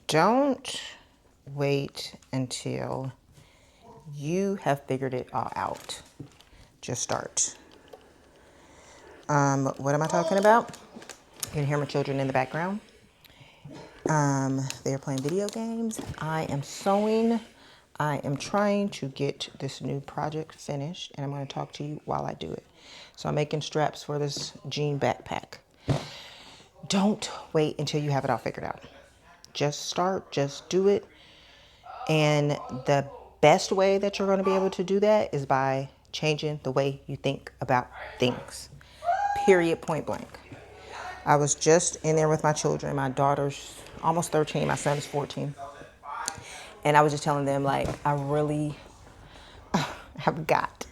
Don't wait until you have figured it all out. Just start. What am I talking about? You can hear my children in the background. They're playing video games. I am sewing. I am trying to get this new project finished, and I'm going to talk to you while I do it. So I'm making straps for this jean backpack. Don't wait until you have it all figured out. Just start, just do it. And the best way that you're going to be able to do that is by changing the way you think about things. Period, point blank. I was just in there with my children. My daughter's almost 13, my son's 14. And I was just telling them, like, I really have got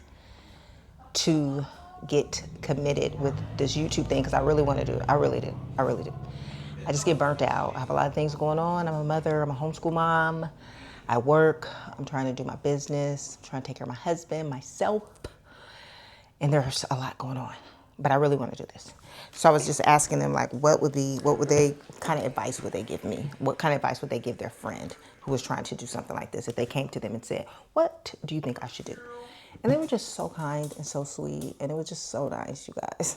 to get committed with this YouTube thing because I really want to do it. I really do. I really do. I just get burnt out. I have a lot of things going on. I'm a mother. I'm a homeschool mom. I work. I'm trying to do my business. I'm trying to take care of my husband, myself. And there's a lot going on. But I really want to do this. So I was just asking them, like, what kind of advice would they give me? What kind of advice would they give their friend who was trying to do something like this if they came to them and said, what do you think I should do? And they were just so kind and so sweet. And it was just so nice, you guys.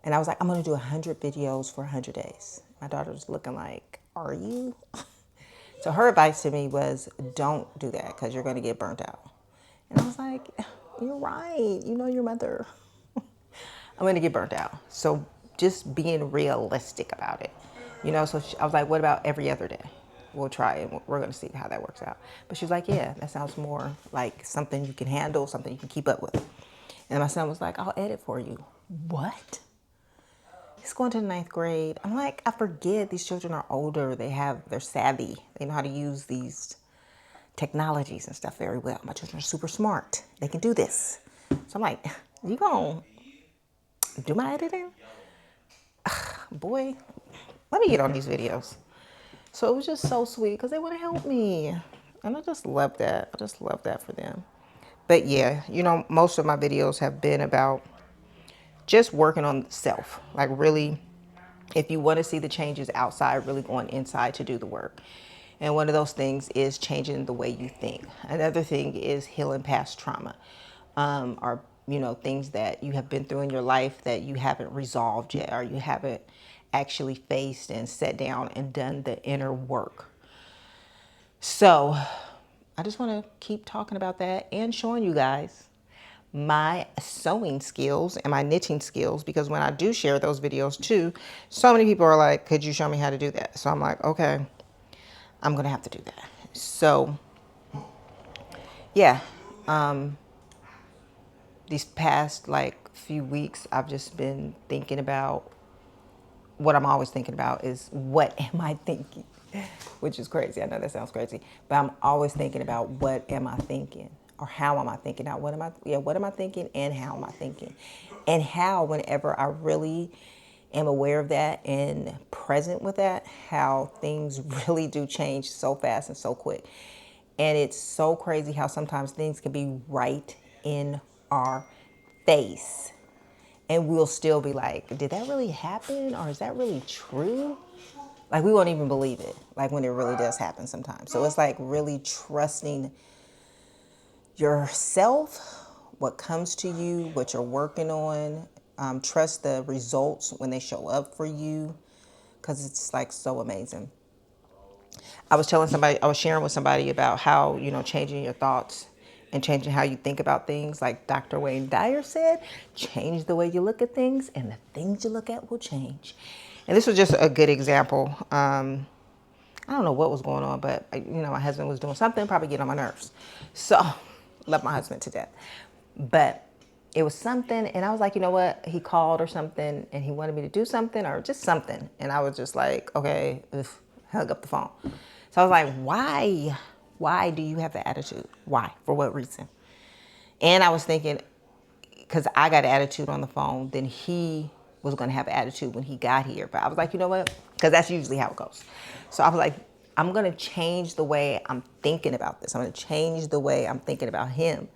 And I was like, I'm going to do 100 videos for 100 days. My daughter was looking like, are you? So her advice to me was, don't do that because you're going to get burnt out. And I was like, you're right. You know your mother. I'm going to get burnt out. So just being realistic about it. You know, so I was like, what about every other day? We'll try it. We're going to see how that works out. But she was like, yeah, that sounds more like something you can handle, something you can keep up with. And my son was like, I'll edit for you. What? He's going to the 9th grade. I'm like, I forget these children are older. They're savvy. They know how to use these technologies and stuff very well. My children are super smart. They can do this. So I'm like, you gonna do my editing? Boy, let me get on these videos. So it was just so sweet because they want to help me. And I just love that. I just love that for them. But yeah, you know, most of my videos have been about just working on self. Like really, if you want to see the changes outside, really going inside to do the work. And one of those things is changing the way you think. Another thing is healing past trauma, or you know, things that you have been through in your life that you haven't resolved yet, or you haven't actually faced and sat down and done the inner work. So I just want to keep talking about that and showing you guys my sewing skills and my knitting skills, because when I do share those videos too, so many people are like, could you show me how to do that? So I'm like, okay, I'm gonna have to do that. So yeah, these past like few weeks I've just been thinking about what I'm always thinking about is, what am I thinking? Which is crazy. I know that sounds crazy, but I'm always thinking about what am I thinking, or how am I thinking? Now, what am I thinking, and how am I thinking? And how, whenever I really am aware of that and present with that, how things really do change so fast and so quick. And it's so crazy how sometimes things can be right in our face, and we'll still be like, did that really happen? Or is that really true? Like, we won't even believe it, like when it really does happen sometimes. So it's like really trusting yourself, what comes to you, what you're working on. Trust the results when they show up for you, because it's like so amazing. I was sharing with somebody about how, you know, changing your thoughts and changing how you think about things. Like Dr. Wayne Dyer said, change the way you look at things and the things you look at will change. And this was just a good example. I don't know what was going on, but you know, my husband was doing something, probably getting on my nerves. So, love my husband to death. But it was something, and I was like, you know what? He called or something, and he wanted me to do something or just something. And I was just like, okay, hung up the phone. So I was like, why? Why do you have the attitude? Why? For what reason? And I was thinking, because I got an attitude on the phone, then he was going to have an attitude when he got here. But I was like, you know what? Because that's usually how it goes. So I was like, I'm going to change the way I'm thinking about this. I'm going to change the way I'm thinking about him.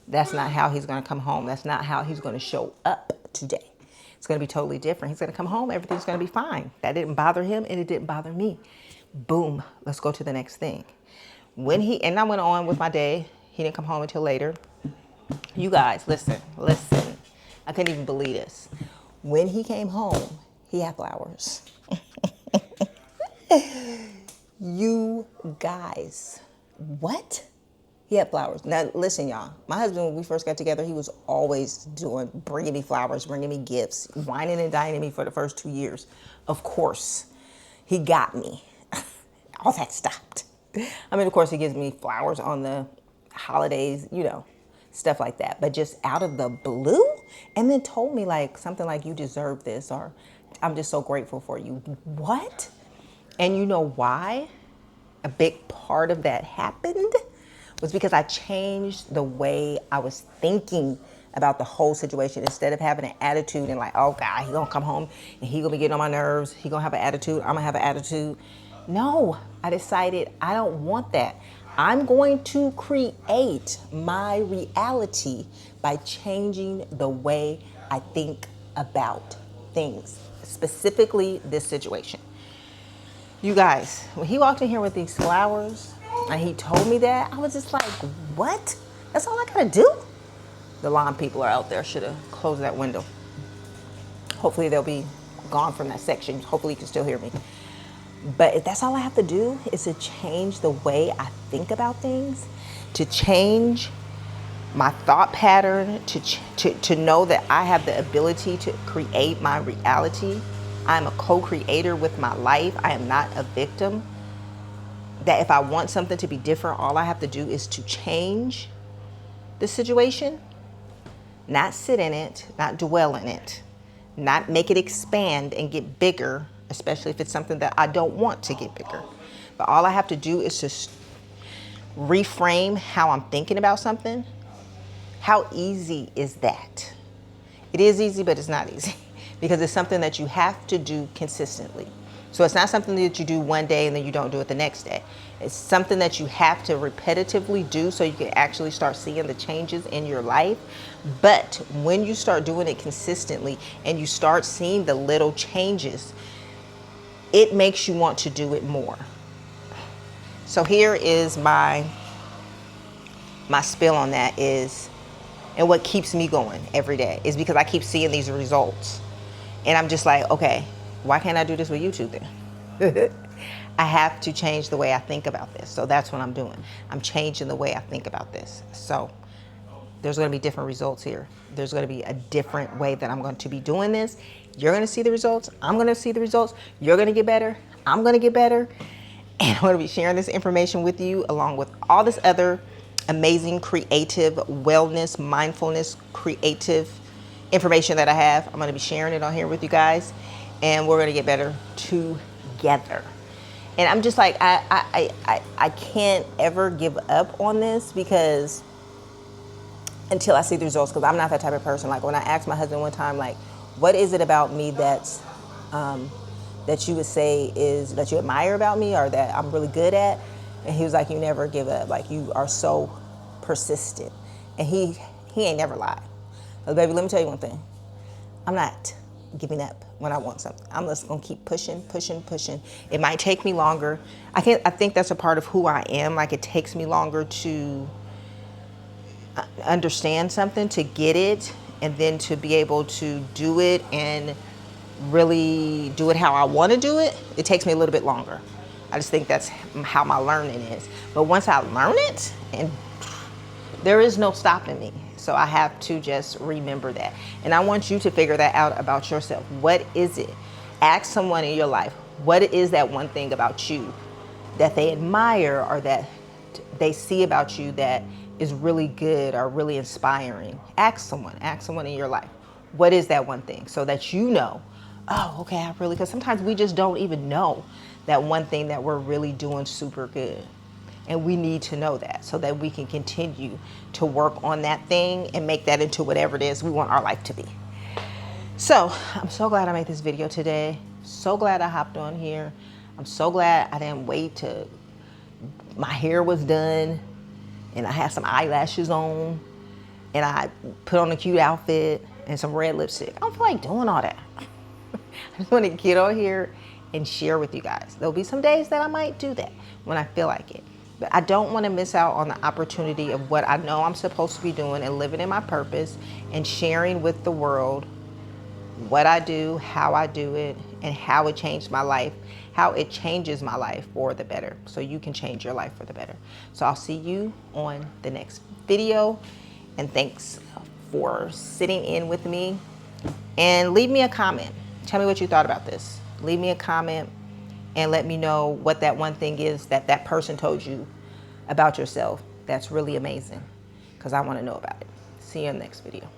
That's not how he's going to come home. That's not how he's going to show up today. It's going to be totally different. He's going to come home. Everything's going to be fine. That didn't bother him, and it didn't bother me. Boom, let's go to the next thing. And I went on with my day. He didn't come home until later. You guys, listen. I couldn't even believe this. When he came home, he had flowers. You guys, what? He had flowers. Now, listen, y'all. My husband, when we first got together, he was always bringing me flowers, bringing me gifts, whining and dining me for the first 2 years. Of course, he got me. All that stopped. I mean, of course, he gives me flowers on the holidays, stuff like that. But just out of the blue, and then told me like something like, you deserve this, or I'm just so grateful for you. What? And you know why a big part of that happened? Was because I changed the way I was thinking about the whole situation. Instead of having an attitude and like, oh God, he gonna come home and he gonna be getting on my nerves. He gonna have an attitude, I'm gonna have an attitude. No, I decided I don't want that. I'm going to create my reality by changing the way I think about things, specifically this situation. You guys, when he walked in here with these flowers and he told me that, I was just like, what? That's all I gotta do? The lawn people are out there. Should have closed that window. Hopefully they'll be gone from that section. Hopefully you can still hear me. But if that's all I have to do is to change the way I think about things, to change my thought pattern, to know that I have the ability to create my reality. I'm a co-creator with my life. I am not a victim. That if I want something to be different, all I have to do is to change the situation, not sit in it, not dwell in it, not make it expand and get bigger, especially if it's something that I don't want to get bigger. But all I have to do is to reframe how I'm thinking about something. How easy is that? It is easy, but it's not easy because it's something that you have to do consistently. So it's not something that you do one day and then you don't do it the next day. It's something that you have to repetitively do so you can actually start seeing the changes in your life. But when you start doing it consistently and you start seeing the little changes, it makes you want to do it more. So here is my spill on that is, and what keeps me going every day is because I keep seeing these results. And I'm just like, okay, why can't I do this with YouTube then? I have to change the way I think about this. So that's what I'm doing. I'm changing the way I think about this. So there's going to be different results here. There's going to be a different way that I'm going to be doing this. You're going to see the results. I'm going to see the results. You're going to get better. I'm going to get better. And I'm going to be sharing this information with you along with all this other amazing, creative, wellness, mindfulness, creative information that I have. I'm going to be sharing it on here with you guys. And we're going to get better together. And I'm just like, I can't ever give up on this because until I see the results, because I'm not that type of person. Like when I asked my husband one time, like, what is it about me that's, that you would say is, that you admire about me or that I'm really good at? And he was like, you never give up. Like you are so persistent. And he ain't never lied. But baby, let me tell you one thing. I'm not giving up when I want something. I'm just gonna keep pushing. It might take me longer. I think that's a part of who I am. Like it takes me longer to understand something, to get it, and then to be able to do it and really do it how I want to do it. It takes me a little bit longer. I just think that's how my learning is. But once I learn it, and there is no stopping me. So I have to just remember that. And I want you to figure that out about yourself. What is it? Ask someone in your life, what is that one thing about you that they admire or that they see about you that is really good or really inspiring? Ask someone in your life. What is that one thing? So that you know, oh, okay, because sometimes we just don't even know that one thing that we're really doing super good. And we need to know that so that we can continue to work on that thing and make that into whatever it is we want our life to be. So I'm so glad I made this video today. So glad I hopped on here. I'm so glad I didn't wait till my hair was done and I had some eyelashes on and I put on a cute outfit and some red lipstick. I don't feel like doing all that. I just want to get on here and share with you guys. There'll be some days that I might do that when I feel like it. But I don't want to miss out on the opportunity of what I know I'm supposed to be doing and living in my purpose and sharing with the world what I do, how I do it, and how it changed my life, how it changes my life for the better. So you can change your life for the better. So I'll see you on the next video. And thanks for sitting in with me. And leave me a comment. Tell me what you thought about this. Leave me a comment and let me know what that one thing is that that person told you about yourself that's really amazing, because I want to know about it. See you in the next video.